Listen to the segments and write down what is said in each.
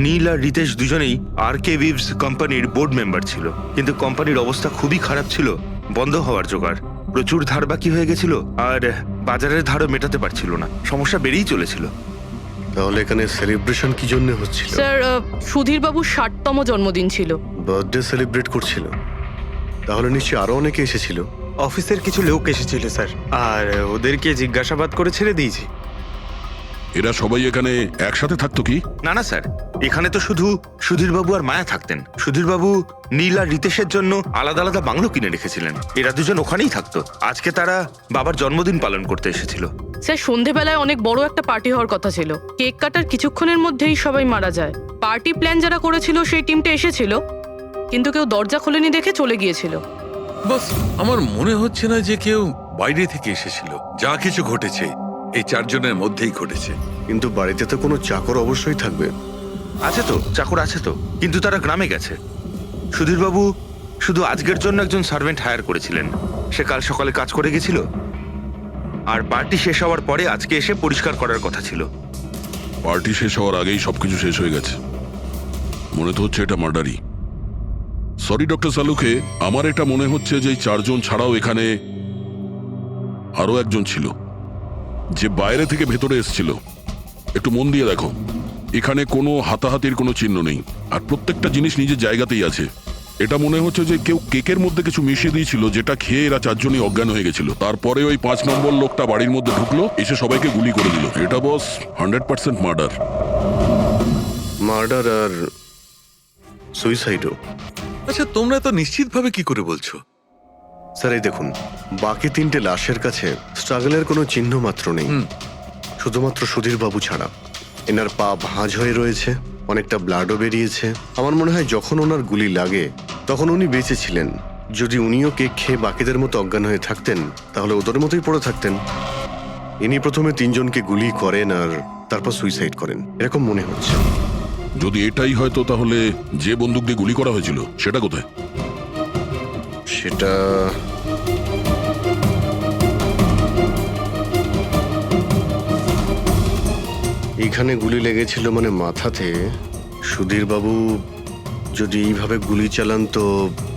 নীল আর রিতেশ দুজনেই আর.কে. ভিভস কোম্পানির board member ছিল, কিন্তু কোম্পানির অবস্থা খুবই খারাপ ছিল, বন্ধ হওয়ার জোগাড়। প্রচুর ধার বাকি হয়ে গেছিল আর বাজারের ধারও মেটাতে পারছিল না, সমস্যা বেড়েই চলেছিল। তাহলে এখানে সেলিব্রেশন কি জন্য হচ্ছিল? স্যার, সুধীর বাবুর 60তম জন্মদিন ছিল। বার্থডে সেলিব্রেট করছিল? তাহলে নিশ্চয়ই আরো অনেকে এসেছিল। অফিসের কিছু লোক এসেছিল স্যার, আর ওদেরকে জিজ্ঞাসাবাদ করে ছেড়ে দিয়েছি। এরা সবাই এখানে একসাথে থাকতো কি? না না স্যার, এখানে তো শুধু সুধীরবাবু আর মায়া থাকতেন। সুধীরবাবু নীল আর রিতেশের জন্য আলাদা আলাদা বাংলো কিনে রেখেছিলেন, এরা দুজন ওখানেই থাকতো। আজকে তারা বাবার জন্মদিন পালন করতে এসেছিল। স্যার, সন্ধেবেলায় অনেক বড় একটা পার্টি হওয়ার কথা ছিল। কেক কাটার কিছুক্ষণের মধ্যেই সবাই মারা যায়। পার্টি প্ল্যান যারা করেছিল সেই টিমটা এসেছিল, কিন্তু কেউ দরজা খোলেনি দেখে চলে গিয়েছিল। বস, আমার মনে হচ্ছে না যে কেউ বাইরে থেকে এসেছিল। যা কিছু ঘটেছে এই চারজনের মধ্যেই ঘটেছে। কিন্তু বাড়িতে তো কোনো চাকর অবশ্যই থাকবে। আছে তো, চাকর আছে তো, কিন্তু তারা গ্রামে গেছে। সুধীরবাবু শুধু আজকের জন্য একজন সার্ভেন্ট হায়ার করেছিলেন, সে কাল সকালে কাজ করে গেছিল। আর পার্টি শেষ হওয়ার পরে আজকে এসে পরিষ্কার করার কথা ছিল। পার্টি শেষ হওয়ার আগেই সবকিছু শেষ হয়ে গেছে। মনে তো হচ্ছে এটা মার্ডারই। সরি ডক্টর সালুকে, আমার এটা মনে হচ্ছে যে এই চারজন ছাড়াও এখানে আরো একজন ছিল, যে বাইরে থেকে ভেতরে এসেছিল। একটু মন দিয়ে দেখো, এখানে কোনো হাতাহাতির কোনো চিহ্ন নেই, আর প্রত্যেকটা জিনিস নিজের জায়গাতেই আছে। এটা মনে হচ্ছে যে কেউ কেকের মধ্যে কিছু মিশিয়ে দিয়েছিল, যেটা খেয়ে এরা চারজনই অজ্ঞান হয়ে গেছিল। তারপরে ওই 5 নম্বর লোকটা বাড়ির মধ্যে ঢুকলো, এসে সবাইকে গুলি করে দিল। এটা বস 100% মার্ডার। মার্ডার আর সুইসাইডও। আচ্ছা, তোমরা তো নিশ্চিতভাবে কি করে বলছো? স্যার এই দেখুন, বাকি 3টে লাশের কাছে স্ট্রাগলের কোনো চিহ্ন মাত্র নেই, শুধুমাত্র সুধীরবাবু ছাড়া। এনার পা ভাঁজ হয়ে রয়েছে, অনেকটা ব্লাডও বেরিয়েছে। আমার মনে হয় যখন ওনার গুলি লাগে তখন উনি বেঁচে ছিলেন। যদি উনিও কেক খেয়ে বাকিদের মতো অজ্ঞান হয়ে থাকতেন, তাহলে ওদের মতোই পড়ে থাকতেন। ইনি প্রথমে 3 জনকে গুলি করেন আর তারপর সুইসাইড করেন, এরকম মনে হচ্ছে। যদি এটাই হয়তো, তাহলে যে বন্দুক দিয়ে গুলি করা হয়েছিল সেটা কোথায়? সেটা এইখানে গুলি লেগেছিল, মানে মাথাতে। সুধীরবাবু যদি এইভাবে গুলি চালান তো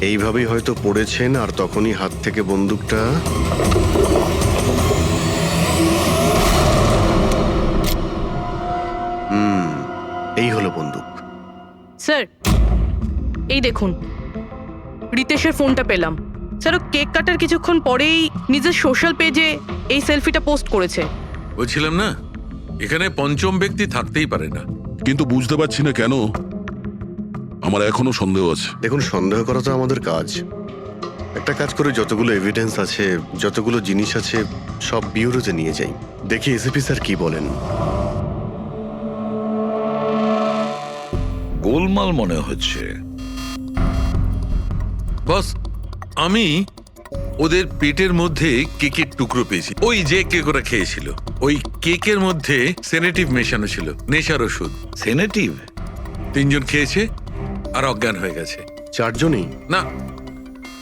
এইভাবেই হয়তো পড়েছেন, আর তখনই হাত থেকে বন্দুকটা এই হলো বন্দুক। স্যার, এই দেখুন, রিতেশের ফোনটা পেলাম। স্যার, ও কেক কাটার কিছুক্ষণ পরেই নিজের সোশ্যাল পেজে এই সেলফিটা পোস্ট করেছে। বলছিলাম না, এখানে পঞ্চম ব্যক্তি থাকতেই পারে না। কিন্তু বুঝতে পারছি না কেন, আমার এখনো সন্দেহ আছে। দেখুন, সন্দেহ করা তো আমাদের কাজ। একটা কাজ করে যতগুলো এভিডেন্স আছে, যতগুলো জিনিস আছে, সব বিউরোতে নিয়ে যাই, দেখি এসিপি স্যার কি বলেন। গোলমাল মনে হচ্ছে। বস, আমি ওদের পেটের মধ্যে কেকের টুকরো পেয়েছি। ওই যে কেক ওরা খেয়েছিল, ওই কেকের মধ্যে সেনেটিভ মেশানো ছিল, নেশার ওষুধ। সেনেটিভ? 3 জন খেয়েছে আর অজ্ঞান হয়ে গেছে। 4 জনই? না,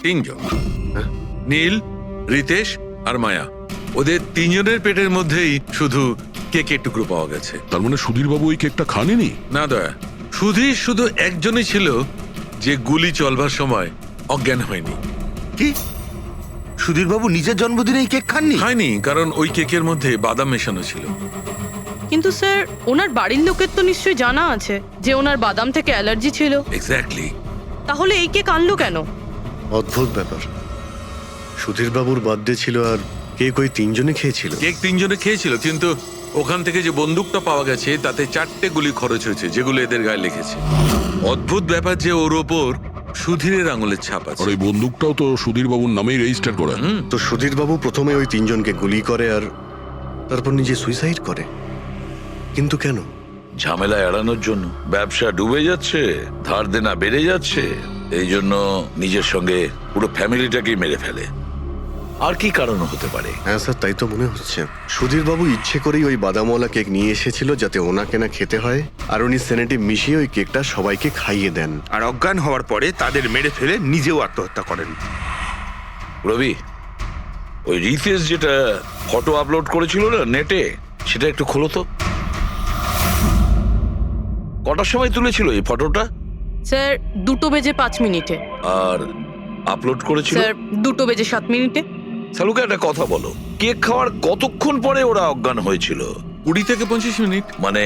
3 জন। নীল, রিতেশ আর মায়া, ওদের 3 জনের পেটের মধ্যেই শুধু কেকের টুকরো পাওয়া গেছে। তার মানে সুধীরবাবু ওই কেকটা খাননি? না দয়া, সুধীর শুধু একজনই ছিল যে গুলি চলবার সময় অজ্ঞান হয়নি। কি, সুধীরবাবু নিজের জন্মদিনে এই কেক খাননি? হয়নি, কারণ ওই কেকের মধ্যে বাদাম মেশানো ছিল। কিন্তু স্যার, ওনার বাড়ির লোকের তো নিশ্চয়ই জানা আছে যে ওনার বাদাম থেকে অ্যালার্জি ছিল। এক্স্যাক্টলি। তাহলে এই কেক আনলো কেন? অদ্ভুত ব্যাপার। সুধীরবাবুর বার্থডে ছিল আর কেক ওই 3 জনে খেয়েছিল। কেক 3 জনে খেয়েছিল, কিন্তু ওখান থেকে যে বন্দুকটা পাওয়া গেছে তাতে 4টে গুলি খরচ হয়েছে, যেগুলো এদের গায়ে লেগেছে। অদ্ভুত ব্যাপার যে ওর ওপর সুধীরের আঙুলের ছাপ আর আছে। ওই বন্দুকটাও তো সুধীরবাবুর নামেই রেজিস্টার করা। তো সুধীরবাবু প্রথমে ওই 3 জনকে গুলি করে আর তারপর নিজে সুইসাইড করে, কিন্তু কেন? ঝামেলা এড়ানোর জন্য। ব্যবসা ডুবে যাচ্ছে, ধার দেনা বেড়ে যাচ্ছে, এই জন্য নিজের সঙ্গে পুরো ফ্যামিলিটাকেই মেরে ফেলে। আর কি কারণ হতে পারে? হ্যাঁ স্যার, তাই তো মনে হচ্ছে। সুধীরবাবু ইচ্ছে করেই ওই বাদামওয়ালা কেক নিয়ে এসেছিল যাতে ওনাকে না খেতে হয়, আর উনি সেনেটিভ মিশিয়ে ওই কেকটা সবাইকে খাইয়ে দেন। আর অজ্ঞান হওয়ার পরে তাদের মেরে ফেলে নিজেও আত্মহত্যা করেন। রবি, ওই রিতেশ যেটা ফটো আপলোড করেছিল না নেটে, সেটা একটু খোলো তো। কটার সময় তুলেছিল এই ফটোটা? স্যার 2:05 আর আপলোড করেছিল? স্যার 2:07 সালুকে একটা কথা বলো, কেক খাওয়ার কতক্ষণ পরে ওরা অজ্ঞান হয়েছিল? 20 থেকে 25 মিনিট। মানে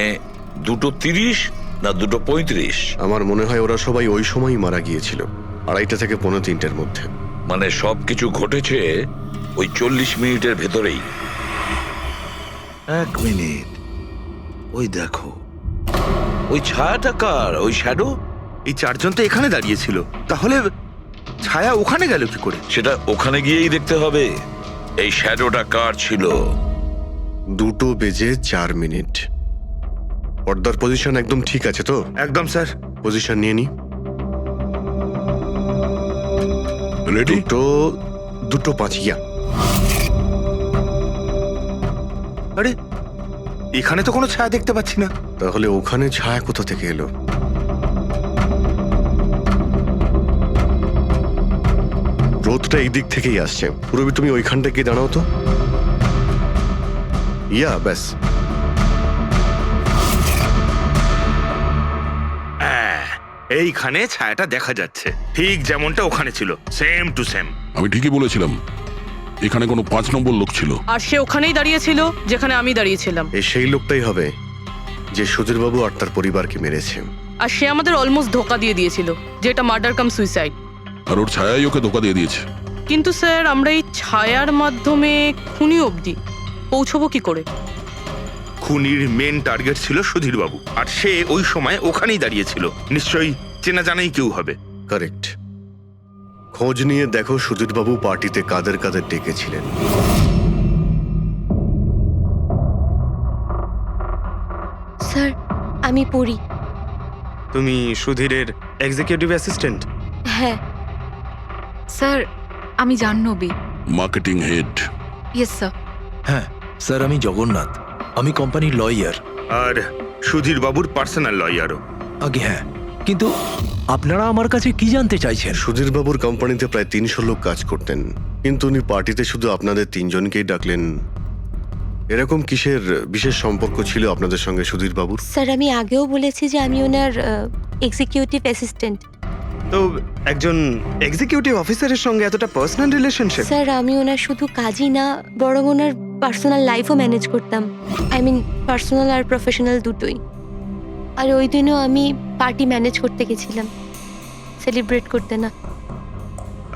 2:30 না 2:35? আমার মনে হয় ওরা সবাই ওই সময়ই মারা গিয়েছিল, 2:30 থেকে 2:45-এর মধ্যে। মানে সবকিছু ঘটেছে ওই 40 মিনিটের ভেতরেই। 1 মিনিট, ওই দেখো, ওই ছায়াটা কার? ওই শ্যাডো? এই চারজন তো এখানে দাঁড়িয়েছিল, তাহলে ছায়া ওখানে গেল কি করে? সেটা ওখানে গিয়েই দেখতে হবে। এই শ্যাডোটা কার ছিল? 2:04। পর্দার পজিশন একদম ঠিক আছে তো? একদম স্যার। পজিশন নিয়ে নি। রেডি? 2:05 ইয়া। আরে এখানে তো কোনো ছায়া দেখতে পাচ্ছি না। তাহলে ওখানে ছায়া কোথা থেকে এলো? রোদটা এই দিক থেকেই আসছে। পুরবি, তুমি ওইখানটা গিয়ে দাঁড়াও তো। ইয়া, ব্যাস। এইখানে ছায়াটা দেখা যাচ্ছে, ঠিক যেমনটা ওখানে ছিল, সেম টু সেম। আমি ঠিকই বলেছিলাম, এখানে কোনো 5 নম্বর লোক ছিল। আর সে ওখানেই দাঁড়িয়েছিল যেখানে আমি দাঁড়িয়েছিলাম। এই সেই লোকটাই হবে যে সুধীরবাবু আর তার পরিবারকে মেরেছে। আর সে আমাদের অলমোস্ট ধোকা দিয়ে দিয়েছিল যে এটা মার্ডার কাম সুইসাইড। আর ওর ছায়াই ওকে ধোকা দিয়ে দিয়েছে। কিন্তু স্যার আমরা এই ছায়ার মাধ্যমে খুনি অবধি পৌঁছবো কি করে? খুনির মেন টার্গেট ছিল সুধীর বাবু, আর সে ওই সময় ওখানেই দাঁড়িয়েছিল। নিশ্চয়ই চেনা জানাই কেউ হবে। কারেক্ট। খোঁজ নিয়ে দেখো সুধীরবাবু পার্টিতে কাদের কাদের ডেকেছিলেন। স্যার, আমি পড়ি। তুমি সুধীরের এক্সিকিউটিভ অ্যাসিস্ট্যান্ট? হ্যাঁ স্যার, আমি Jahnavi. Marketing head. Yes sir. হ্যাঁ স্যার, আমি জগন্নাথ, আমি কোম্পানির লয়ার। আর সুধীর বাবুর পার্সোনাল লয়ারও। আগে হ্যাঁ, কিন্তু আপনারা আমার কাছে কি জানতে চাইছেন? সুধীরবাবুর কোম্পানিতে প্রায় 300 লোক কাজ করতেন, কিন্তু উনি পার্টিতে শুধু আপনাদের 3 জনকেই ডাকলেন। এরকম কিসের বিশেষ সম্পর্ক ছিল আপনাদের সঙ্গে সুধীরবাবুর? স্যার, আমি আগেও বলেছি যে আমি ওনার এক্সিকিউটিভ অ্যাসিস্ট্যান্ট। তো একজন এক্সিকিউটিভ অফিসারের সঙ্গে এতটা পার্সোনাল রিলেশনশিপ? স্যার, আমি ওনার শুধু কাজই না, বরং ওনার পার্সোনাল লাইফও ম্যানেজ করতাম। আই মিন পার্সোনাল আর প্রফেশনাল দুটোই। আর ওই দিনও আমি পার্টি ম্যানেজ করতে গেছিলাম, সেলিব্রেট করতে না।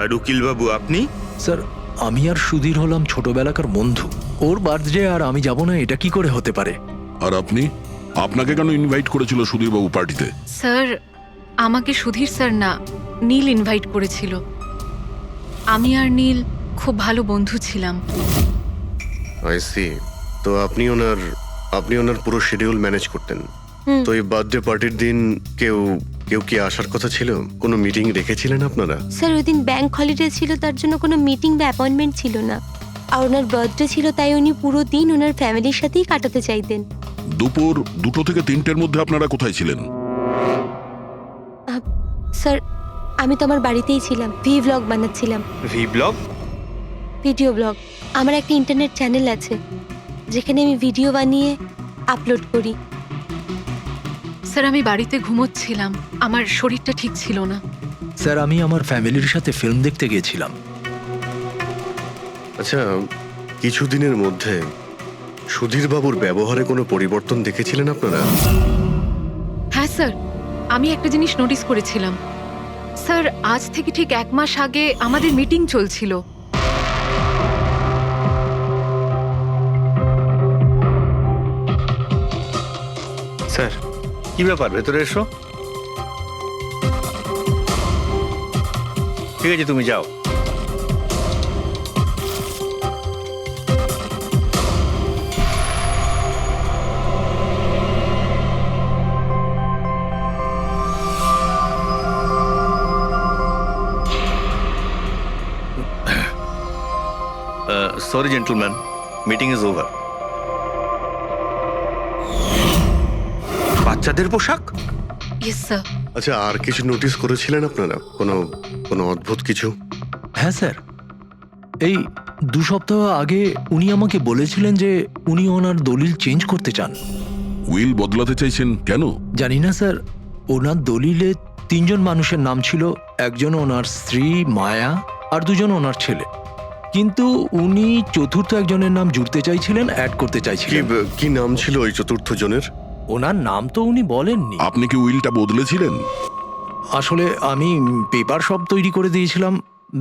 আর উকিল বাবু আপনি? স্যার, আমি আর সুধীর হলাম ছোটবেলাকার বন্ধু। ওর বার্থডে আর আমি যাব না, এটা কি করে হতে পারে? আর আপনি, আপনাকে কেন ইনভাইট করেছিল সুধীরবাবু পার্টিতে? স্যার, আমাকে সুধীর স্যার না, নীল ইনভাইট করেছিল। আমি আর নীল খুব ভালো বন্ধু ছিলাম। I see. তো আপনি ওনার পুরো শিডিউল ম্যানেজ করতেন। হুম। তো এই বার্থডে পার্টির দিন কেউ কি আসার কথা ছিল? কোনো মিটিং রেখেছিলেন আপনারা? স্যার, ওই দিন ব্যাংক হলিডে ছিল, তার জন্য কোনো মিটিং বা অ্যাপয়েন্টমেন্ট ছিল না। আর ওনার বার্থডে ছিল, তাই উনি পুরো দিন ওনার ফ্যামিলির সাথেই কাটাতে চাইতেন। দুপুর 2 থেকে 3টের মধ্যে আপনারা কোথায় ছিলেন? স্যার, আমি তো আমার বাড়িতেই ছিলাম, ভ্লগ বানাচ্ছিলাম। V blog? Video blog. আমার একটা ইন্টারনেট চ্যানেল আছে যেখানে আমি ভিডিও বানিয়ে আপলোড করি। স্যার, আমি বাড়িতে ঘুমোচ্ছিলাম, আমার শরীরটা ঠিক ছিল না। স্যার, আমি আমার ফ্যামিলির সাথে ফিল্ম দেখতে গিয়েছিলাম। আচ্ছা, কিছুদিনের মধ্যে সুধীরবাবুর ব্যবহারে কোনো পরিবর্তন দেখেছিলেন আপনারা? হ্যাঁ স্যার, আমি একটা জিনিস নোটিস করেছিলাম। স্যার, আজ থেকে ঠিক 1 মাস আগে আমাদের মিটিং চলছিল। স্যার, কি ব্যাপার? ভেতরে এসো। ঠিক আছে, তুমি যাও। Sorry, gentlemen. Meeting is over. বাচ্চাদের পোশাক? Yes sir. আচ্ছা, আর কিছু নোটিস করেছিলেন আপনারা? কোনো অদ্ভুত কিছু? হ্যাঁ স্যার, এই 2 সপ্তাহ আগে উনি আমাকে বলেছিলেন যে উনি ওনার দলিল চেঞ্জ করতে চান। উইল বদলাতে চাইছেন কেন? জানি না স্যার, ওনার দলিলে 3 জন মানুষের নাম ছিল, একজন ওনার স্ত্রী মায়া আর 2 জন ওনার ছেলে, কিন্তু উনি চতুর্থ একজনের নাম জুড়তে চাইছিলেন, অ্যাড করতে কি চাইছিলেন। কি নাম ছিল ওই চতুর্থ জনের? ওনার নাম তো উনি বলেননি। আপনি কি উইলটা বদলেছিলেন? আসলে আমি পেপার সব তৈরি করে দিয়েছিলাম,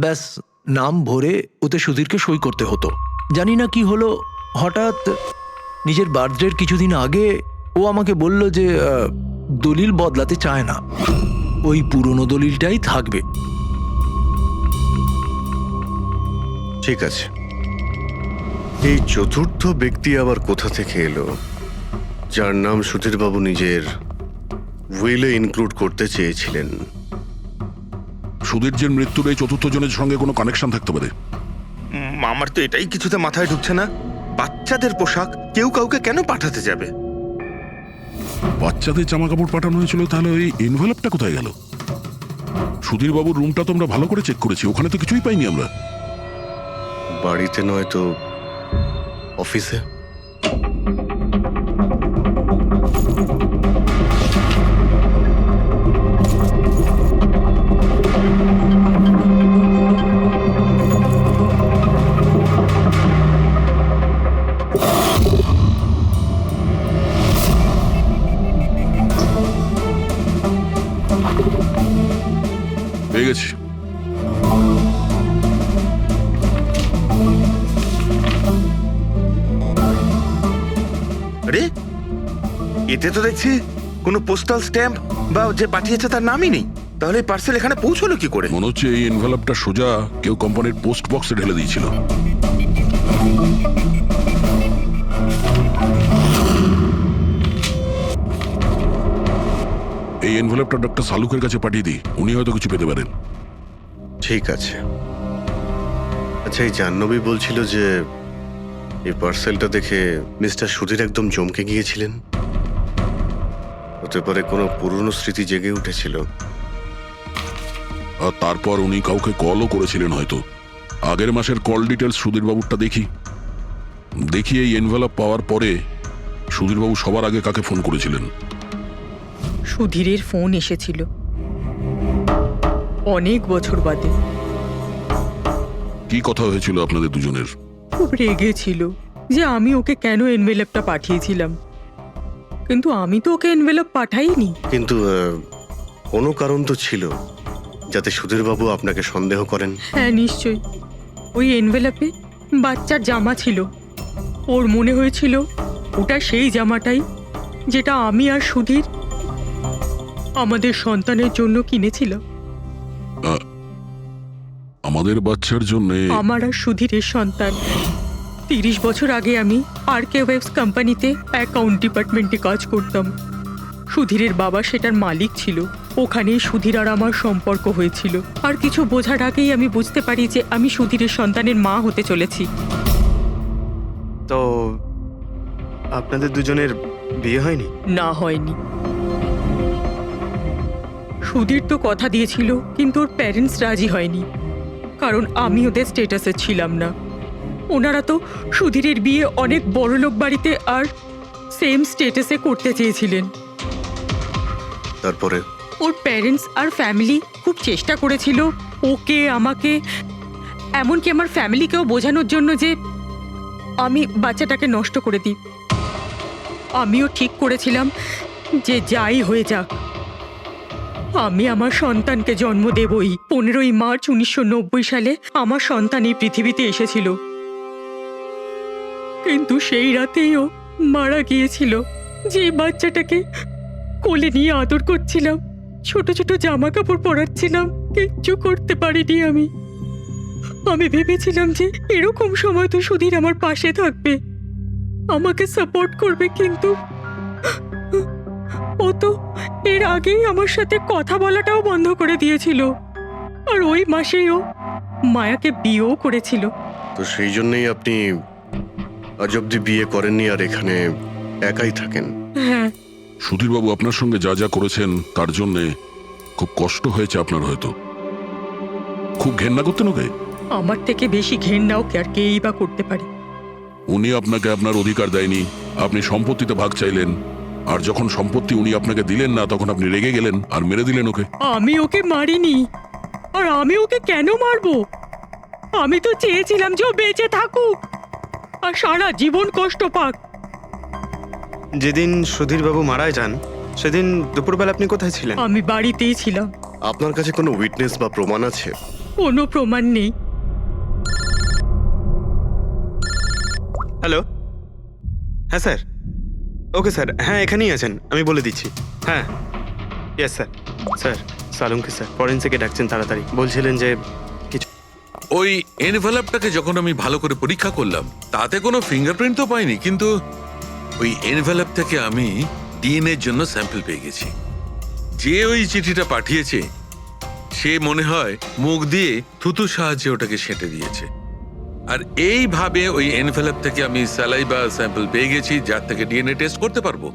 ব্যাস নাম ভরে ওতে সুধীরকে সই করতে হতো। জানি না কি হলো, হঠাৎ নিজের বার্থডের কিছুদিন আগে ও আমাকে বলল যে দলিল বদলাতে চায় না, ওই পুরনো দলিলটাই থাকবে। ঠিক আছে, এই চতুর্থ ব্যক্তি আবার কোথা থেকে এলো যার নাম সুধীরবাবু নিজের উইলে ইনক্লুড করতে চেয়েছিলেন? সুধীরজির মৃত্যুর এই চতুর্থ জনের সঙ্গে কোনো কানেকশন থাকতে পারে। আমার তো এটাই কিছুতে মাথায় ঢুকছে না। বাচ্চাদের পোশাক কেউ কাউকে কেন পাঠাতে যাবে? বাচ্চাদের জামা কাপড় পাঠানো হয়েছিল, তাহলে ওই এনভেলপটা কোথায় গেল? সুধীর বাবুর রুমটা তো আমরা ভালো করে চেক করেছি, ওখানে তো কিছুই পাইনি আমরা। বাড়িতে নয় তো অফিসে? পেয়ে গেছি। আরে এতে তো দেখছি কোনো পোস্টাল স্ট্যাম্প বা যে পাঠিয়েছে তার নামই নেই। তাহলে পার্সেল এখানে পৌঁছলো কি করে? মনে হচ্ছে এই এনভেলপটা সোজা কেউ কোম্পানির পোস্ট বক্সে ঢেলে দিয়েছিল। এই এনভেলপটা ডক্টর সালুকের কাছে পাঠিয়ে দিই, উনি হয়তো কিছু পেতে পারেন। ঠিক আছে। আচ্ছা, এই জাহ্নবী বলছিল যে এই পার্সেলটা দেখে মিস্টার সুধীর একদম চমকে গিয়েছিলেন। হতে পারে কোনো পুরনো স্মৃতি জেগে উঠেছিল। আর তারপর উনি কাউকে কলও করেছিলেন হয়তো। আগের মাসের কল ডিটেলস সুধীরবাবুরটা দেখি এই এনভেলপ পাওয়ার পরে সুধীরবাবু সবার আগে কাকে ফোন করেছিলেন? সুধীরের ফোন এসেছিল অনেক বছর বাদে। কি কথা হয়েছিল আপনাদের দুজনের? খুব রেগেছিল যে আমি ওকে কেন এনভেলপটা পাঠিয়েছিলাম, কিন্তু আমি তো ওকে এনভেলপ পাঠাইনি। কিন্তু কোনো কারণ তো ছিল যাতে সুধীরবাবু আপনাকে সন্দেহ করেন। হ্যাঁ নিশ্চয়ই, ওই এনভেলপে বাচ্চার জামা ছিল। ওর মনে হয়েছিল ওটা সেই জামাটাই যেটা আমি আর সুধীর আমাদের সন্তানের জন্য কিনেছিলাম। আমাদের বাচ্চার জন্য? আমার আর সুধীরের সন্তান। 30 বছর আগে আমি আরকে ওয়েবস কোম্পানিতে অ্যাকাউন্ট ডিপার্টমেন্টে কাজ করতাম। সুধীরের বাবা সেটার মালিক ছিল। ওখানেই সুধীর আর আমার সম্পর্ক হয়েছিল। আর কিছু বোঝার আগেই আমি বুঝতে পারি যে আমি সুধীরের সন্তানের মা হতে চলেছি। তো আপনাদের দুজনের বিয়ে হয়নি? না, হয়নি। সুধীর তো কথা দিয়েছিল, কিন্তু ওর প্যারেন্টস রাজি হয়নি, কারণ আমি ওদের স্টেটাসে ছিলাম না। ওনারা তো সুধীরের বিয়ে অনেক বড়লোক বাড়িতে আর সেম স্টেটাসে করতে চেয়েছিলেন। তারপরে ওর প্যারেন্টস আর ফ্যামিলি খুব চেষ্টা করেছিল ওকে, আমাকে, এমনকি আমার ফ্যামিলিকেও বোঝানোর জন্য যে আমি বাচ্চাটাকে নষ্ট করে দিই। আমিও ঠিক করেছিলাম যে যাই হয়ে যাক আমি আমার সন্তানকে জন্ম দেবই। 15ই মার্চ 1990 সালে আমার সন্তান এই পৃথিবীতে এসেছিল, কিন্তু সেই রাতেই ও মারা গিয়েছিল। যে বাচ্চাটাকে কোলে নিয়ে আদর করছিলাম, ছোট ছোট জামা কাপড় পরাচ্ছিলাম, কিচ্ছু করতে পারিনি আমি। আমি ভেবেছিলাম যে এরকম সময় তো সুধীর আমার পাশে থাকবে, আমাকে সাপোর্ট করবে, কিন্তু ও তো এর আগেই আমার সাথে কথা বলাটাও বন্ধ করে দিয়েছিল। আর ওই মাসেই ও মায়াকে বিয়েও করেছিল। তো সেই জন্যই আপনি আজ অব্দি বিয়ে করেননি আর এখানে একাই থাকেন? হ্যাঁ। সুধীরবাবু আপনার সঙ্গে যা যা করেছেন তার জন্যে খুব কষ্ট হয়েছে আপনার, হয়তো খুব ঘেন্না করতেন ওকে। আমার থেকে বেশি ঘেন্না ওকে আর কেই বা করতে পারে। উনি আপনাকে আপনার অধিকার দেয়নি, আপনি সম্পত্তিতে ভাগ চাইলেন, আর যখন সম্পত্তি উনি আপনাকে দিলেন না তখন আপনি রেগে গেলেন আর মেরে দিলেন ওকে। আমি ওকে মারিনি, আর আমি ওকে কেন মারবো? আমি তো চেয়েছিলাম যে ও বেঁচে থাকুক আর সারা জীবন কষ্ট পাক। যেদিন সুধীরবাবু মারা যান সেদিন দুপুরবেলা আপনি কোথায় ছিলেন? আমি বাড়িতেই ছিলাম। আপনার কাছে কোনো উইটনেস বা প্রমাণ আছে? কোনো প্রমাণ নেই। হ্যালো, হ্যাঁ স্যার, ওকে স্যার, হ্যাঁ এখানেই আছেন, আমি বলে দিচ্ছি। হ্যাঁ, ইয়েস স্যার। স্যার সালুমকে স্যার ফরেন্সিকে ডাকছেন তাড়াতাড়ি, বলছিলেন যে কিছু। ওই এনভেলপটাকে যখন আমি ভালো করে পরীক্ষা করলাম তাতে কোনো ফিঙ্গারপ্রিন্ট তো পাইনি, কিন্তু ওই এনভেলপ থেকে আমি ডিএনএ এর জন্য স্যাম্পল পেয়ে গেছি। যে ওই চিঠিটা পাঠিয়েছে সে মনে হয় মুখ দিয়ে থুতুর সাহায্যে ওটাকে সেঁটে দিয়েছে। আর এইভাবে ওই এনভেলপ থেকে আমি স্যালাইভা স্যাম্পল পেয়ে গেছি যার থেকে ডিএনএ টেস্ট করতে পারবো।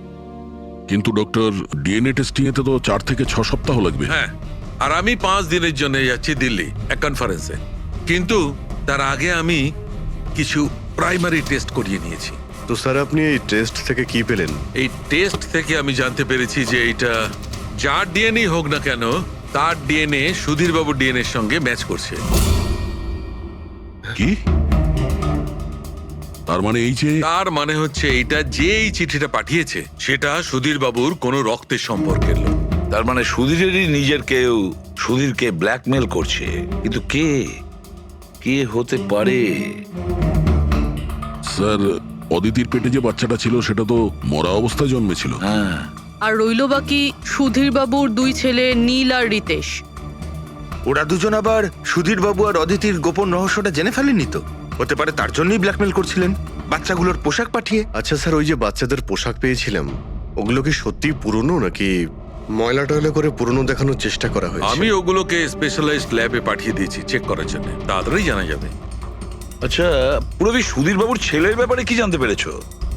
কিন্তু ডক্টর, ডিএনএ টেস্টিং এতে তো 4 থেকে 6 সপ্তাহ লাগবে। হ্যাঁ, আর আমি 5 দিনের জন্য যাচ্ছি দিল্লি এক কনফারেন্সে, কিন্তু তার আগে আমি কিছু প্রাইমারি টেস্ট করিয়ে নিয়েছি। তো স্যার আপনি এই টেস্ট থেকে কি পেলেন? এই টেস্ট থেকে আমি জানতে পেরেছি যে এটা যার ডিএনএ হোক না কেন তার ডিএনএ সুধীরবাবুর ডিএনএ এর সঙ্গে ম্যাচ করছে। কি? তার মানে এই যে তার মানে হচ্ছে এটা যে এই চিঠিটা পাঠিয়েছে সেটা সুধীরবাবুর কোনো রক্তের সম্পর্কের লোক। তার মানে সুধীরেরই নিজের কেউ সুধীরকে ব্ল্যাকমেল করছে, কিন্তু কে কে হতে পারে? স্যার, অদিতির পেটে যে বাচ্চাটা ছিল সেটা তো মরা অবস্থায় জন্মেছিল। হ্যাঁ, আর রইল বাকি সুধীর বাবুর 2 ছেলে নীল আর রিতেশ। ওরা দুজন আবার সুধীর বাবু আর অদিতির গোপন রহস্যটা জেনে ফেলেনি তো? হতে পারে তার জন্যই ব্ল্যাকমেল করছিলেন বাচ্চাগুলোর পোশাক পাঠিয়ে। আচ্ছা স্যার, ওই যে বাচ্চাদের পোশাক পেয়েছিলাম ওগুলো কি সত্যি পুরনো নাকি ময়লা টয়লা করে পুরনো দেখানোর চেষ্টা করা হয়েছে? আমি ওগুলোকে স্পেশালাইজড ল্যাবে পাঠিয়ে দিয়েছি চেক করার জন্য, তাড়াতাড়ি জানা যাবে। আচ্ছা পুরবি সুধীরবাবুর ছেলের ব্যাপারে কি জানতে পেরেছো?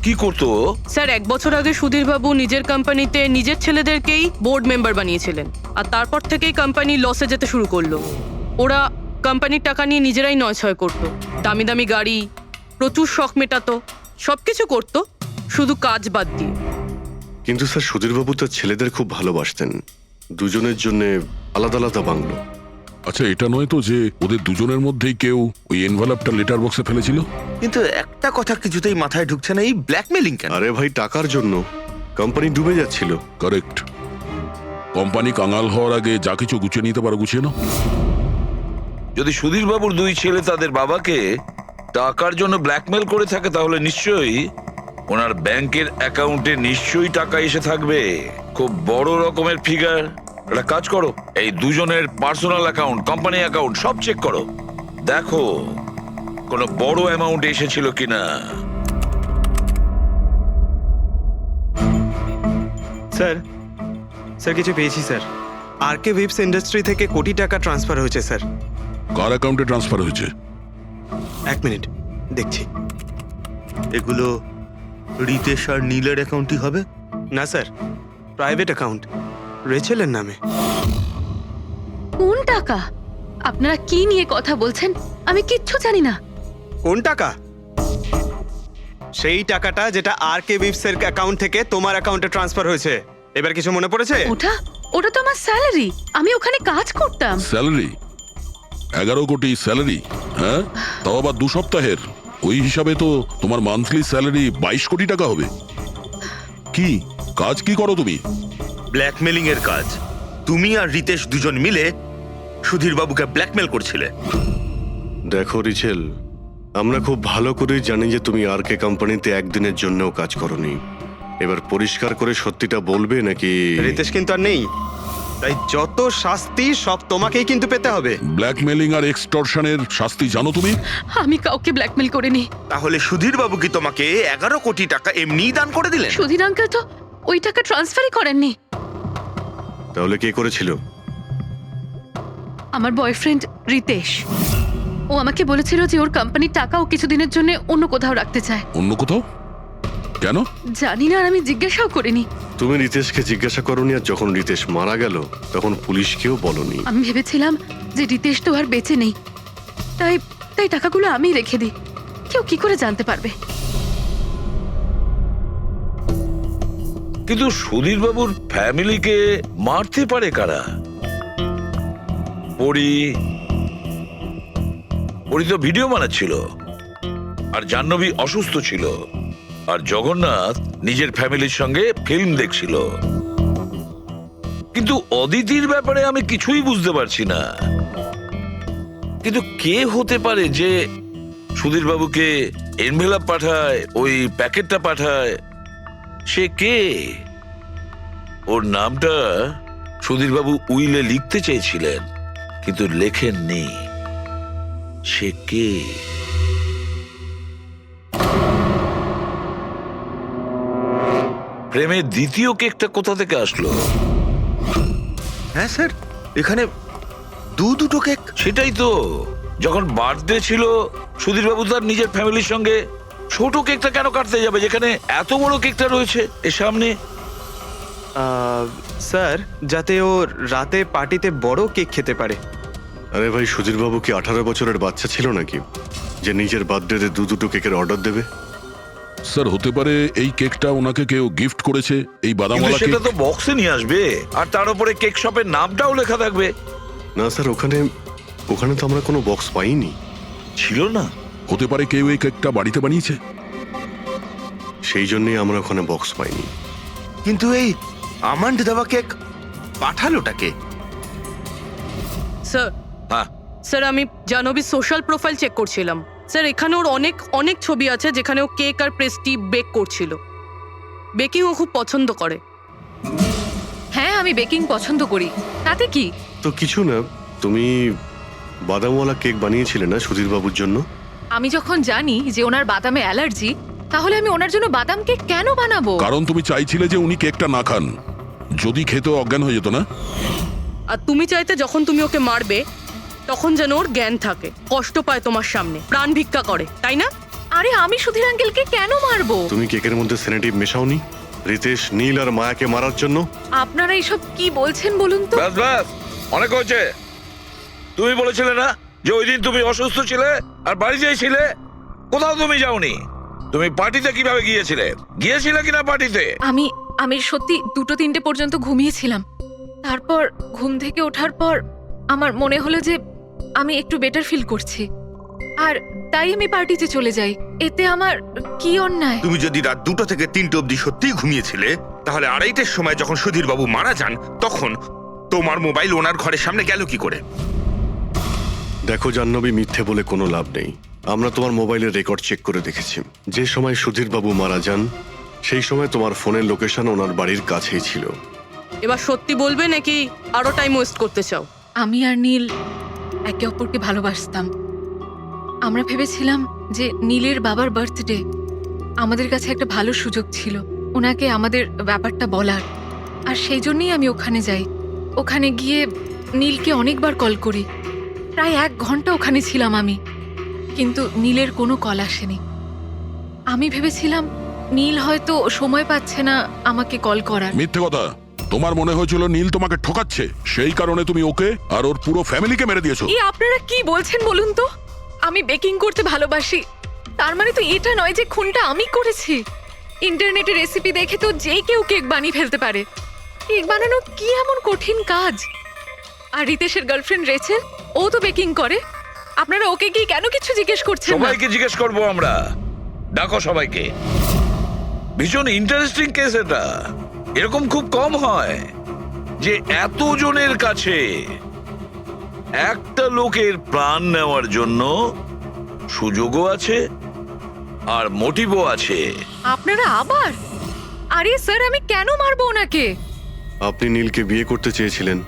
কি করতো? স্যার 1 বছর আগে সুধীর বাবু নিজের কোম্পানিতে নিজের ছেলেদেরকেই বোর্ড মেম্বার বানিয়েছিলেন, আর তারপর থেকেই কোম্পানি লসে যেতে শুরু করলো। ওরা কোম্পানির টাকা নিয়ে নিজেরাই নয়ছয় করতো, দামি দামি গাড়ি, প্রচুর শখ মেটাতো, সবকিছু করতো শুধু কাজ বাদ দিয়ে। কিন্তু স্যার সুধীরবাবু তার ছেলেদের খুব ভালোবাসতেন, দুজনের জন্য আলাদা আলাদা বাংলো। আচ্ছা, এটা নয় তো যে ওদের দুজনের মধ্যেই কেউ ওই এনভেলপটা লেটার বক্সে ফেলেছিল? কিন্তু একটা কথা কিছুতেই মাথায় ঢুকছে না, এই ব্ল্যাকমেলিং কেন? আরে ভাই, টাকার জন্য। কোম্পানি ডুবে যাচ্ছিল। কারেক্ট। কোম্পানি কাঙাল হওয়ার আগে যা কিছু গুছিয়ে নিতে পারো গুছিয়ে নাও। যদি সুধীরবাবুর 2 ছেলে তাদের বাবাকে টাকার জন্য ব্ল্যাকমেল করে থাকে তাহলে নিশ্চয়ই ওনার ব্যাংকের অ্যাকাউন্টে নিশ্চয়ই টাকা এসে থাকবে, খুব বড় রকমের ফিগার। একটা কাজ করো, এই দুজনের পার্সোনাল অ্যাকাউন্ট, কোম্পানি অ্যাকাউন্ট সব চেক করো, দেখো কোনো বড় অ্যামাউন্ট এসেছিল কিনা। স্যার, স্যার কিছু পেয়েছি স্যার। আরকে ভিপস ইন্ডাস্ট্রি থেকে কোটি টাকা ট্রান্সফার হয়েছে স্যার। কার অ্যাকাউন্টে ট্রান্সফার হয়েছে? 1 মিনিট দেখছি। এগুলো রিতেশ আর নীলের অ্যাকাউন্টই হবে? না স্যার, প্রাইভেট অ্যাকাউন্ট, রেচেলের নামে। কোন টাকা? আপনারা কি নিয়ে কথা বলছেন? আমি কিচ্ছু জানি না। কোন টাকা? সেই টাকাটা যেটা আরকে ভিপস এর অ্যাকাউন্ট থেকে তোমার অ্যাকাউন্টে ট্রান্সফার হয়েছে। এবার কিছু মনে পড়েছে? ওটা তো আমার স্যালারি, আমি ওখানে কাজ করতাম। স্যালারি? 11 কোটি স্যালারি? হ্যাঁ, তাও আবার 2 সপ্তাহের। ওই হিসাবে তো তোমার মান্থলি স্যালারি 22 কোটি টাকা হবে। কি কাজ কি করো তুমি? ব্ল্যাকমেলিং এর কাজ। তুমি আর রিতেশ দুজন মিলে সুধীর বাবুকে ব্ল্যাকমেল করছিলে। দেখো রিচেল, আমরা খুব ভালো করেই জানি যে তুমি আরকে কোম্পানিতে একদিনের জন্যও কাজ করনি। এবার পরিষ্কার করে সত্যিটা বলবে নাকি? রিতেশ কিন্তু আর নেই, তাই যত শাস্তি সব তোমাকেই কিন্তু পেতে হবে। ব্ল্যাকমেলিং আর এক্সটর্শনের শাস্তি জানো তুমি? আমি কাউকে ব্ল্যাকমেল করিনি। তাহলে সুধীর বাবু কি তোমাকে 11 কোটি টাকা এমনিই দান করে দিলেন? সুধীর আঙ্কেল তো ওই টাকা ট্রান্সফারই করেননি। তাহলে কে করেছিল? আমার বয়ফ্রেন্ড রিতেশ। ও আমাকে বলেছিল যে ওর কোম্পানির টাকা ও কিছুদিনের জন্য অন্য কোথাও রাখতে চায়। অন্য কোথাও? কেন জানি না, আর আমি জিজ্ঞাসাও করিনি। তুমি রিতেশকে জিজ্ঞাসা করনি, আর যখন রিতেশ মারা গেল তখন পুলিশকেও বলনি। আমি ভেবেছিলাম যে রিতেশ তো আর বেঁচে নেই, তাই টাকাগুলো আমি রেখে দিই। কেউ কি করে জানতে পারবে? কিন্তু সুধীর বাবুর ফ্যামিলিকে মারতে পারে কারা? পরি তো ভিডিও বানাচ্ছিল, আর জাহ্নবী অসুস্থ ছিল, আর জগন্নাথ নিজের ফ্যামিলির সঙ্গে ফিল্ম দেখছিল। কিন্তু অদিতির ব্যাপারে আমি কিছুই বুঝতে পারছি না। কিন্তু কে হতে পারে যে সুধীর বাবুকে এনভেলপ পাঠায়, ওই প্যাকেটটা পাঠায়? সে কে? ওর নামটা সুধীর বাবু উইলে লিখতে চেয়েছিলেন, কিন্তু লেখেননি। সে কে? প্রেমের দ্বিতীয় কেকটা কোথা থেকে আসলো? হ্যাঁ স্যার, এখানে দুটো কেক। সেটাই তো, যখন বার্থডে ছিল সুধীর বাবু তার নিজের ফ্যামিলির সঙ্গে, ছোট কেকটা কেন কাটতে যাবে যেখানে এত বড় কেকটা রয়েছে এর সামনে? স্যার, যাতে ও রাতে পার্টিতে বড় কেক খেতে পারে। আরে ভাই, সুধীর বাবু কি 18 বছরের বাচ্চা ছিল নাকি যে নিজের বার্থডেতে দুটো কেকের অর্ডার দেবে? স্যার, হতে পারে এই কেকটা ওনাকে কেউ গিফট করেছে, এই কিন্তু বাদামওয়ালা সেটা কেক। তো বক্সে নিয়ে আসবে, আর তার উপরে কেক শপের নামটাও লেখা থাকবে। না স্যার, ওখানে তো আমরা কোনো বক্স পাইনি। ছিল না? হতে পারে কেউ এই কেকটা বাড়িতে বানিয়েছে। সেই জন্যই আমরা ওখানে বক্স পাইনি। কিন্তু এই আমন্ড দেওয়া কেক পাঠালোটাকে? স্যার, হ্যাঁ, স্যার আমি জাহ্নবীর সোশ্যাল প্রোফাইল চেক করছিলাম। স্যার, এখানে ওর অনেক ছবি আছে যেখানে ও কেক আর পেস্ট্রি বেক করছিল। বেকিং ও খুব পছন্দ করে। হ্যাঁ, আমি বেকিং পছন্দ করি, তাতে কি? তো কিছু না, তুমি বাদামওয়ালা কেক বানিয়েছিলে না সুধীর বাবুর জন্য? আমি যখন জানি যে ওনার বাদামে অ্যালার্জি, তাহলে আমি ওনার জন্য বাদাম কেক কেন বানাবো? কারণ তুমি চাইছিলে যে উনি কেকটা না খান, যদি খেতে অজ্ঞান হয়ে যেত না। আর তুমি চাইতে যখন তুমি ওকে মারবে তখন যেন ওর জ্ঞান থাকে, কষ্ট পায় তোমার সামনে, প্রাণ ভিক্ষা করে, তাই না? আরে আমি সুধীর আঙ্কেলকে কেন মারবো? তুমি কেকের মধ্যে সেনেটিভ মেশাওনি রিতেশ, নীল আর মায়াকে মারার জন্য? আপনারা এইসব কি বলছেন বলুন তো? ব্যাস ব্যাস, অনেক হয়েছে। তুমি বলেছিলে না যে ওই দিন তুমি অসুস্থ ছিলে আর বাড়িতেই ছিলে? কোথাও তুমি যাওনি। তুমি পার্টিতে কিভাবে গিয়েছিলে কিনা পার্টিতে? আমি সত্যি 2-3 পর্যন্ত ঘুমিয়েছিলাম। তারপর ঘুম থেকে ওঠার পর আমার মনে হলো যে আমি একটু বেটার ফিল করছি, আর তাই আমি পার্টিতে চলে যাই। এতে আমার কি অন্যায়? তুমি যদি রাত 2টা থেকে 3টে অবধি সত্যিই ঘুমিয়েছিলে, তাহলে 2:30টার সময় যখন সুধীর বাবু মারা যান তখন তোমার মোবাইল ওনার ঘরের সামনে গেল কি করে? দেখো জাহ্নবী, মিথ্যে বলে কোনো লাভ নেই। আমরা তোমার মোবাইলের রেকর্ড চেক করে দেখেছি। যে সময় সুধীর বাবু মারা যান সেই সময় তোমার ফোনের লোকেশন ওনার বাড়ির কাছেই ছিল। এবার সত্যি বলবে নাকি আরো টাইম ওয়েস্ট করতে চাও? আমি আর নীল একে অপরকে ভালোবাসতাম। আমরা ভেবেছিলাম যে নীলের বাবার বার্থডে, আমাদের কাছে একটা ভালো সুযোগ ছিল ওনাকে আমাদের ব্যাপারটা বলার, আর সেই জন্যই আমি ওখানে যাই। ওখানে গিয়ে নীলকে অনেকবার কল করি, প্রায় 1 ঘন্টা ওখানে ছিলাম আমি, কিন্তু নীলের কোনো কল আসেনি। আমি ভেবেছিলাম নীল হয়তো সময় পাচ্ছে না আমাকে কল করার। মিথ্যে কথা। তোমার মনে হয়েছিল নীল তোমাকে ঠকাচ্ছে, সেই কারণে তুমি ওকে আর ওর পুরো ফ্যামিলিকে মেরে দিয়েছো। এই আপনারা কি বলছেন বলুন তো? আমি বেকিং করতে ভালোবাসি, তার মানে তো এটা নয় যে খুনটা আমি করেছি। ইন্টারনেটে রেসিপি দেখে তো যে কেউ কেক বানিয়ে ফেলতে পারে। কেক বানানো কি এমন কঠিন কাজ? আর রিতেশের গার্লফ্রেন্ড রেচেল, ও তো বেকিং করে। আপনারা ওকে কি কেন কিছু জিজ্ঞেস করছেন না? সবাইকে জিজ্ঞেস করবো আমরা। ডাকো সবাইকে। ভীষণ ইন্টারেস্টিং কেস এটা। এরকম খুব কম হয় যে এতজনের কাছে একটা লোকের প্রাণ নেওয়ার জন্য সুযোগও আছে আর মোটিভও আছে। আপনারা আবার? আরে স্যার, আমি কেন মারবো ওনাকে? আপনি নীলকে বিয়ে করতে চেয়েছিলেন,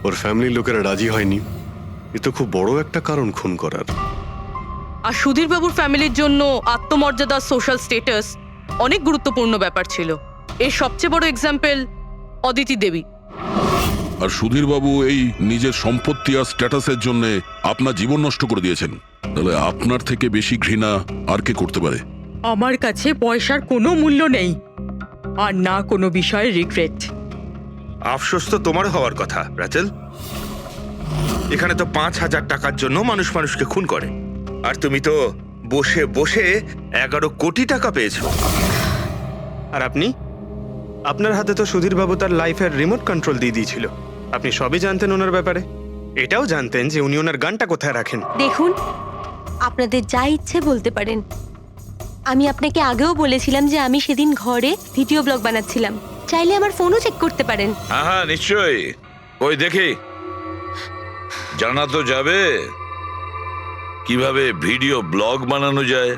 ওর ফ্যামিলির লোকেরা রাজি হয়নি। এ তো খুব বড় একটা কারণ খুন করার। আর সুধীর বাবুর ফ্যামিলির জন্য আত্মমর্যাদা, সোশ্যাল স্ট্যাটাস অনেক গুরুত্বপূর্ণ ব্যাপার ছিল। এর সবচেয়ে বড় এক্সাম্পল অদিতি দেবী। আর সুধীর বাবু এই নিজের সম্পত্তি আর স্ট্যাটাসের জন্য আপনার জীবন নষ্ট করে দিয়েছেন। তাহলে আপনার থেকে বেশি ঘৃণা আর কে করতে পারে? আমার কাছে পয়সার কোনো মূল্য নেই, আর না কোনো বিষয়ে রিগ্রেট। আফসোস তো তোমার হওয়ার কথা রাচেল। এখানে তো 5,000 টাকার জন্য মানুষকে খুন করে, আর তুমি তো বসে বসে 11 কোটি টাকা পেয়েছো। আর আপনি আপনার হাতে তো সুধীর বাবু তার লাইফের রিমোট কন্ট্রোল দিয়ে দিয়েছিল। আপনি সবই জানতেন ওনার ব্যাপারে, এটাও জানতেন যে উনি ওনার গানটা কোথায় রাখেন। দেখুন, আপনাদের যা ইচ্ছে বলতে পারেন। আমি আপনাকে আগেও বলেছিলাম যে আমি সেদিন ঘরে ভিডিও ব্লগ বানাচ্ছিলাম, চাইলে আমার ফোনও চেক করতে পারেন। হ্যাঁ হ্যাঁ নিশ্চয়ই, ওই দেখি। জানা তো যাবে কিভাবে ভিডিও ব্লগ বানানো যায়।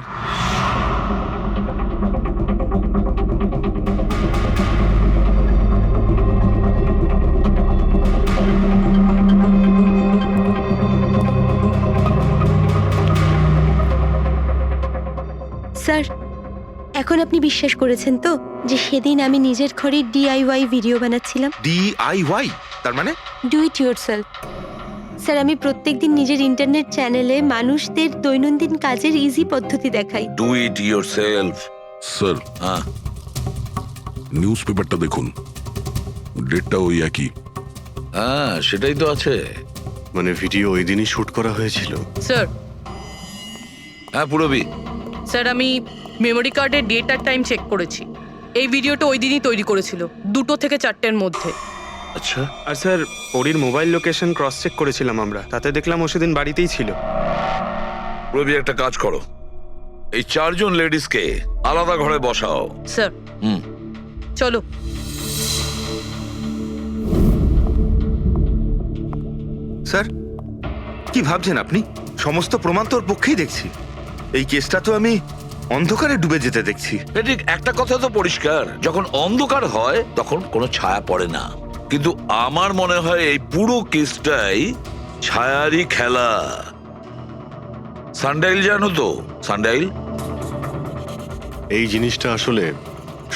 স্যার, এখন আপনি বিশ্বাস করেছেন তো যে সেদিন আমি নিজের ঘরে DIY ভিডিও বানাচ্ছিলাম? DIY তার মানে? Do it yourself. স্যার, আমি প্রত্যেকদিন নিজের ইন্টারনেট চ্যানেলে মানুষদের দৈনন্দিন কাজের ইজি পদ্ধতি দেখাই। Do it yourself. স্যার, হ্যাঁ নিউজ পেপারটা দেখুন, ডেটটা ওই একই। হ্যাঁ সেটাই তো আছে। মানে ভিডিও ওই দিনই শুট করা হয়েছিল? স্যার, হ্যাঁ পুরবি। স্যার আমি মেমোরি কার্ডের ডেট আর টাইম চেক করেছি। এই ভিডিওটা ওই দিনই তৈরি করেছিল, 2টো থেকে 4টের মধ্যে। আচ্ছা, আর স্যার, পরীর মোবাইল লোকেশন ক্রস চেক করেছিলাম আমরা, তাতে দেখলাম ও সেদিন বাড়িতেই ছিল। পুরবি একটা কাজ করো, এই 4 জন লেডিসকে আলাদা ঘরে বসাও। স্যার হুম। চলো। স্যার, কি ভাবছেন আপনি? সমস্ত প্রমাণ তোর পক্ষেই দেখছি। এই কেসটা তো আমি অন্ধকারে ডুবে যেতে দেখছি। ঠিক একটা কথা তো পরিষ্কার, যখন অন্ধকার হয় তখন কোনো ছায়া পড়ে না, কিন্তু আমার মনে হয় এই পুরো কেসটাই ছায়ারই খেলা। সানডাইল জানো তো? সানডাইল এই জিনিসটা আসলে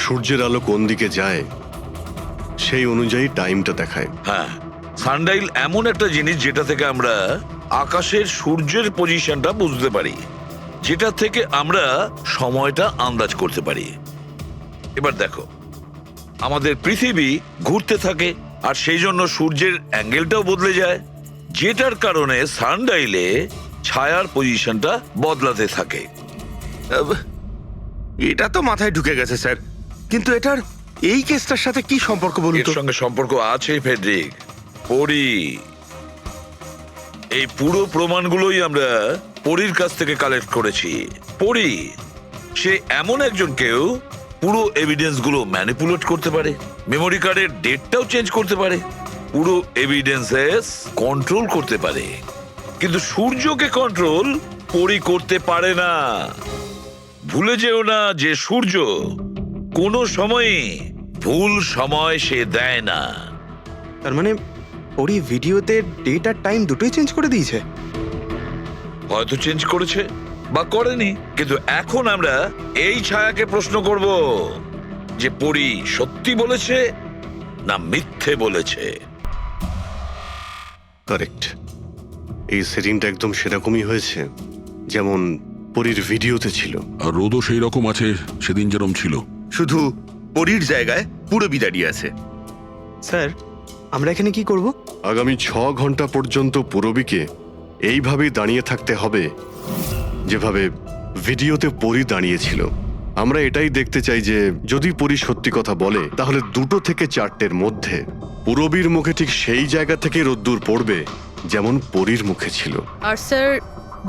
সূর্যের আলো কোন দিকে যায় সেই অনুযায়ী টাইমটা দেখায়। হ্যাঁ, সানডাইল এমন একটা জিনিস যেটা থেকে আমরা আকাশের সূর্যের পজিশনটা বুঝতে পারি, যেটা থেকে আমরা সময়টা আন্দাজ করতে পারি। এবার দেখো, আমাদের পৃথিবী ঘুরতে থাকে আর সেই জন্য সূর্যের অ্যাঙ্গেলটাও বদলে যায়, যেটার কারণে সানডাইলে ছায়ার পজিশনটা বদলাতে থাকে। এটা তো মাথায় ঢুকে গেছে স্যার, কিন্তু এটার এই কেসটার সাথে কি সম্পর্ক বলুন এর তো? সঙ্গে সম্পর্ক আছে ফেডরিক। পরি, এই পুরো প্রমাণগুলোই আমরা পরীর কাছ থেকে কালেক্ট করেছি। পরি সে এমন একজন কেউ পুরো এভিডেন্স গুলো ম্যানিপুলেট করতে পারে, মেমোরি কার্ডের ডেটটাও চেঞ্জ করতে পারে, পুরো এভিডেন্সেস কন্ট্রোল করতে পারে, কিন্তু সূর্যকে কন্ট্রোল পরি করতে পারে না। ভুলে যেও না যে সূর্য কোনো সময়ই ভুল সময় সে দেয় না। তার মানে পরী ভিডিওতে ডেট আর টাইম দুটোই চেঞ্জ করে দিয়েছে? হয়তো চেঞ্জ করেছে বা করেনি, কিন্তু এখন আমরা এই ছায়াকে প্রশ্ন করব যে পরি সত্যি বলেছে না মিথ্যে বলেছে। কারেক্ট, এই সেটিংটা একদম সেরকমই হয়েছে যেমন পরীর ভিডিওতে ছিল। আর রোদও সেই রকম আছে সেদিন যেরকম ছিল। শুধু পরীর জায়গায় পুরবি দাঁড়িয়ে আছে। স্যার, আমরা এখানে কি করব? আগামী 6 ঘন্টা পর্যন্ত পুরবীকে এইভাবেই দাঁড়িয়ে থাকতে হবে যেভাবে ভিডিওতে পরী দাঁড়িয়েছিল। আমরা এটাই দেখতে চাই যে যদি পরী সত্যি কথা বলে তাহলে 2টো থেকে 4টের মধ্যে পুরবীর মুখে ঠিক সেই জায়গা থেকে রোদ্দুর পড়বে যেমন পরীর মুখে ছিল। আর স্যার,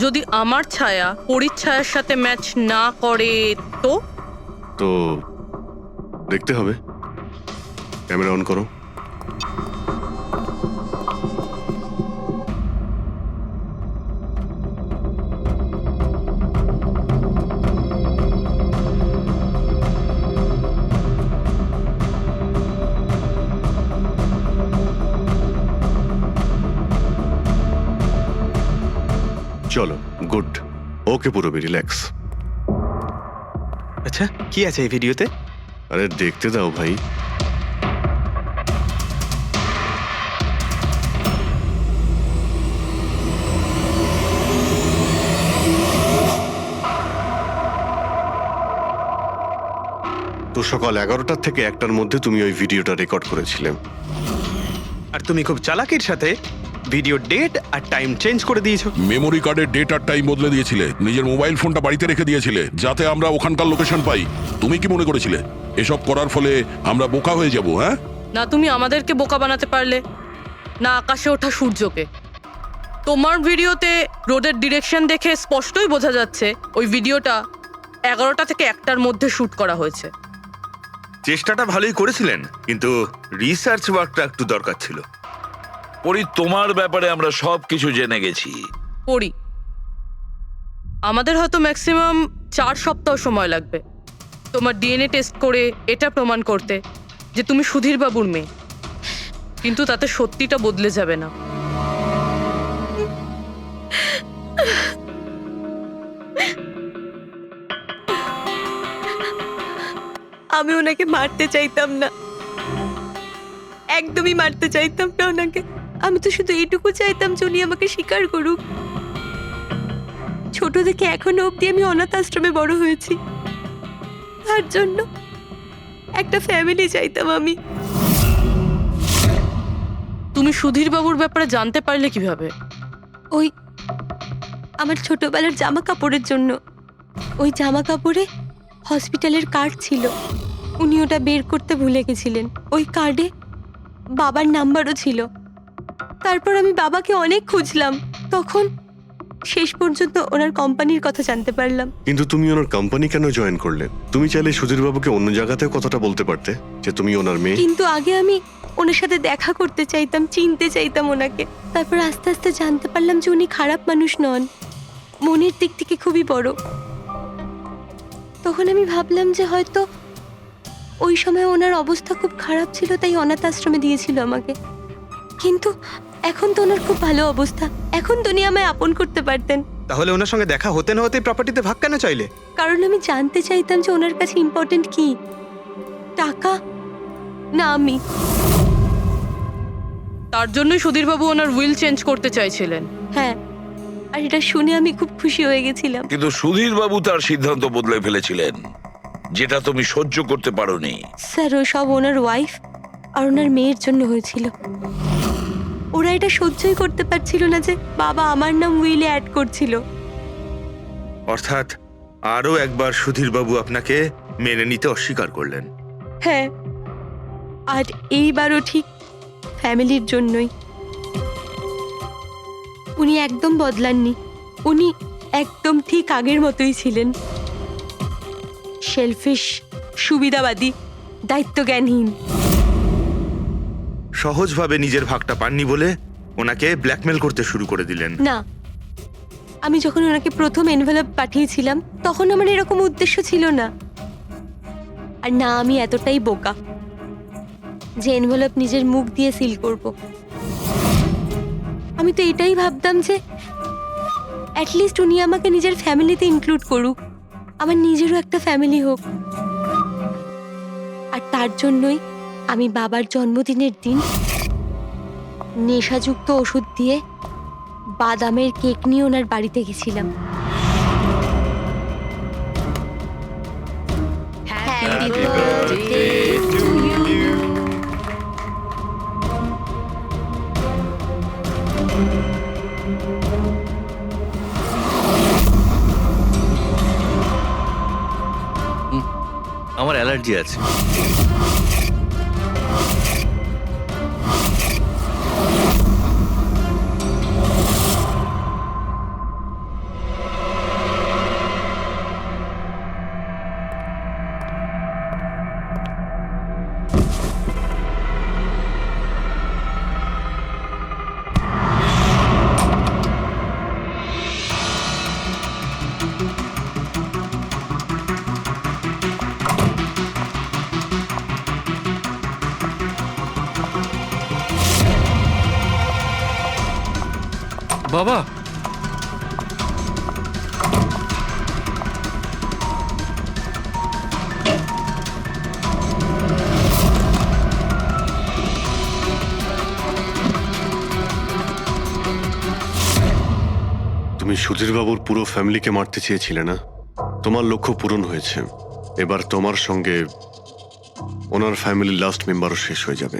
যদি আমার ছায়া পরীর ছায়ার সাথে ম্যাচ না করে তো? তো দেখতে হবে। ক্যামেরা অন করো। চলো, গুড। ওকে পুরবী, রিল্যাক্স। আচ্ছা, কি আছে এই ভিডিওতে? আরে দেখতে দাও ভাই। তো সকাল 11টা থেকে 1টার মধ্যে তুমি ওই ভিডিওটা রেকর্ড করেছিলে। আর তুমি খুব চালাকির সাথে ভিডিও ডেট আর টাইম চেঞ্জ করে দিয়েছো। মেমোরি কার্ডের ডেট আর টাইম বদলে দিয়েছিলে, নিজের মোবাইল ফোনটা বাড়িতে রেখে দিয়েছিলে যাতে আমরা ওখানকার লোকেশন পাই। তুমি কি মনে করেছিলে এসব করার ফলে আমরা বোকা হয়ে যাব? হ্যাঁ, না তুমি আমাদেরকে বোকা বানাতে পারলে, না আকাশে ওঠা সূর্যকে। তোমার ভিডিওতে রোডের ডিরেকশন দেখে স্পষ্টই বোঝা যাচ্ছে ওই ভিডিওটা 11টা থেকে 1টার মধ্যে শুট করা হয়েছে। চেষ্টাটা ভালোই করেছিলেন, কিন্তু রিসার্চ ওয়ার্কটা একটু দরকার ছিল। পরি, তোমার ব্যাপারে আমরা সব কিছু জেনে গেছি। পড়ি, আমাদের হয়তো ম্যাক্সিমাম 4 সপ্তাহ সময় লাগবে তোমার ডিএনএ টেস্ট করে এটা প্রমাণ করতে যে তুমি সুধীর বাবুর মেয়ে, কিন্তু তাতে সত্যিটা বদলে যাবে না। আমি ওনাকে মারতে চাইতাম না, একদমই মারতে চাইতাম না ওনাকে। আমি তো শুধু এইটুকু চাইতাম যে উনি আমাকে স্বীকার করুক। ছোট থেকে এখনো অবধি আমি অনাথ আশ্রমে বড় হয়েছি, তার জন্য একটা ফ্যামিলি চাইতাম আমি। তুমি সুধীর বাবুর ব্যাপারে জানতে পারলে কিভাবে? ওই আমার ছোটবেলার জামা কাপড়ের জন্য। ওই জামা কাপড়ে হসপিটালের কার্ড ছিল, উনি ওটা বের করতে ভুলে গেছিলেন। ওই কার্ডে বাবার নাম্বারও ছিল। তারপর আমি বাবাকে অনেক খুঁজলাম, তখন শেষ পর্যন্ত ওনার কোম্পানির কথা জানতে পারলাম। কিন্তু তুমি ওনার কোম্পানি কেন জয়েন করলে? তুমি চাইলে সুধীরবাবুকে অন্য জায়গাতেও কথাটা বলতে পারতে যে তুমি ওনার মেয়ে। কিন্তু আগে আমি ওনার সাথে দেখা করতে চাইতাম, চিনতে চাইতাম ওনাকে। তারপর আস্তে আস্তে জানতে পারলাম যে উনি খারাপ মানুষ নন, মনের দিক থেকে খুবই বড়। তখন আমি ভাবলাম যে হয়তো ওই সময় ওনার অবস্থা খুব খারাপ ছিল, তাই অনাথ আশ্রমে দিয়েছিল আমাকে। কিন্তু এখন তো ওনার খুব ভালো অবস্থা, এখন তো উনি আমায় আপন করতে পারতেন। তাহলে ওনার সঙ্গে দেখা হতে না হতে প্রপার্টিতে ভাগ কেন চাইলে? কারণ আমি জানতে চাইতাম যে ওনার কাছে ইম্পর্টেন্ট কি, টাকা না আমি। তার জন্যই সুধীর বাবু ওনার উইল চেঞ্জ করতে চাইছিলেন। হ্যাঁ, আর এটা শুনে আমি খুব খুশি হয়ে গেছিলাম। কিন্তু সুধীর বাবু তার সিদ্ধান্ত বদলে ফেলেছিলেন, যেটা তুমি সহ্য করতে পারোনি। স্যার, ও সব ওনার ওয়াইফ আর ওনার মেয়ের জন্য হয়েছিল। ওরা এটা সহ্যই করতে পারছিল না যে বাবা আমার নাম উইলে অ্যাড করছিল। অর্থাৎ আরও একবার সুধীর বাবু আপনাকে মেনে নিতে অস্বীকার করলেন। হ্যাঁ, আর এইবারও ঠিক ফ্যামিলির জন্যই। উনি একদম বদলাননি, উনি একদম ঠিক আগের মতোই ছিলেন। সেলফিশ, সুবিধাবাদী, দায়িত্বজ্ঞানহীন। সহজভাবে নিজের ভাগটা পাননি বলে ওনাকে ব্ল্যাকমেল করতে শুরু করে দিলেন। না, আমি যখন ওনাকে প্রথম এনভেলপ পাঠিয়েছিলাম তখন আমার এরকম উদ্দেশ্য ছিল না। আর না আমি এতটাই বোকা যে এনভেলপ নিজের মুখ দিয়ে সিল করব। আমি তো এটাই ভাবতাম যে অ্যাটলিস্ট উনি আমাকে নিজের ফ্যামিলিতে ইনক্লুড করুক, আমার নিজেরও একটা ফ্যামিলি হোক। আর তার জন্যই আমি বাবার জন্মদিনের দিন নেশাযুক্ত ওষুধ দিয়ে বাদামের কেক নিয়ে ওনার বাড়িতে গেছিলাম। Happy birthday to you. আমার অ্যালার্জি আছে। বাবা, তুমি সুধীরবাবুর পুরো ফ্যামিলিকে মারতে চেয়েছিলে না? তোমার লক্ষ্য পূরণ হয়েছে। এবার তোমার সঙ্গে ওনার ফ্যামিলির লাস্ট মেম্বারও শেষ হয়ে যাবে।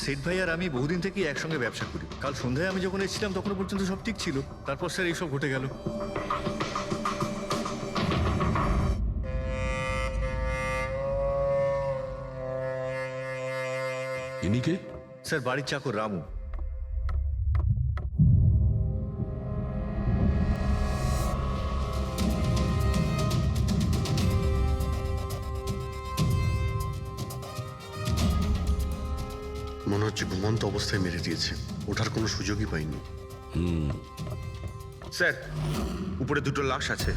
সেট ভাই আর আমি বহুদিন থেকেই একসঙ্গে ব্যবসা করি। কাল সন্ধ্যায় আমি যখন এসেছিলাম তখনও পর্যন্ত সব ঠিক ছিল, তারপর স্যার এইসব ঘটে গেল। ইনি কে? স্যার বাড়ির চাকর রামু। মনে হচ্ছে ঘুমন্ত অবস্থায় মেরে দিয়েছে, ওঠার কোনো সুযোগই পাইনি। স্যার, উপরে দুটো লাশ আছে।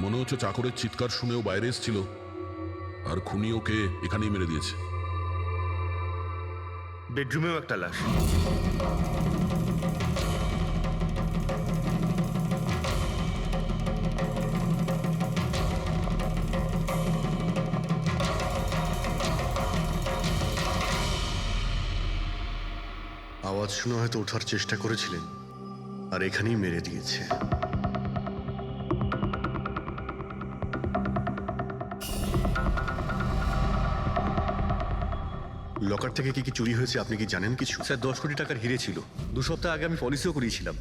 মনে হচ্ছে চাকরের চিৎকার শুনেও বাইরে এসেছিল আর খুনি ওকে এখানেই মেরে দিয়েছে। বেডরুমেও একটা লাশ। আওয়াজ শুনে হয়তো ওঠার চেষ্টা করেছিলেন আর এখানেই মেরে দিয়েছে। লকার থেকে কি কি চুরি হয়েছে আপনি কি জানেন কিছু? স্যার 10 কোটি টাকার হিরে ছিল। 2 সপ্তাহ আগে আমি পলিসিও করিয়েছিলাম।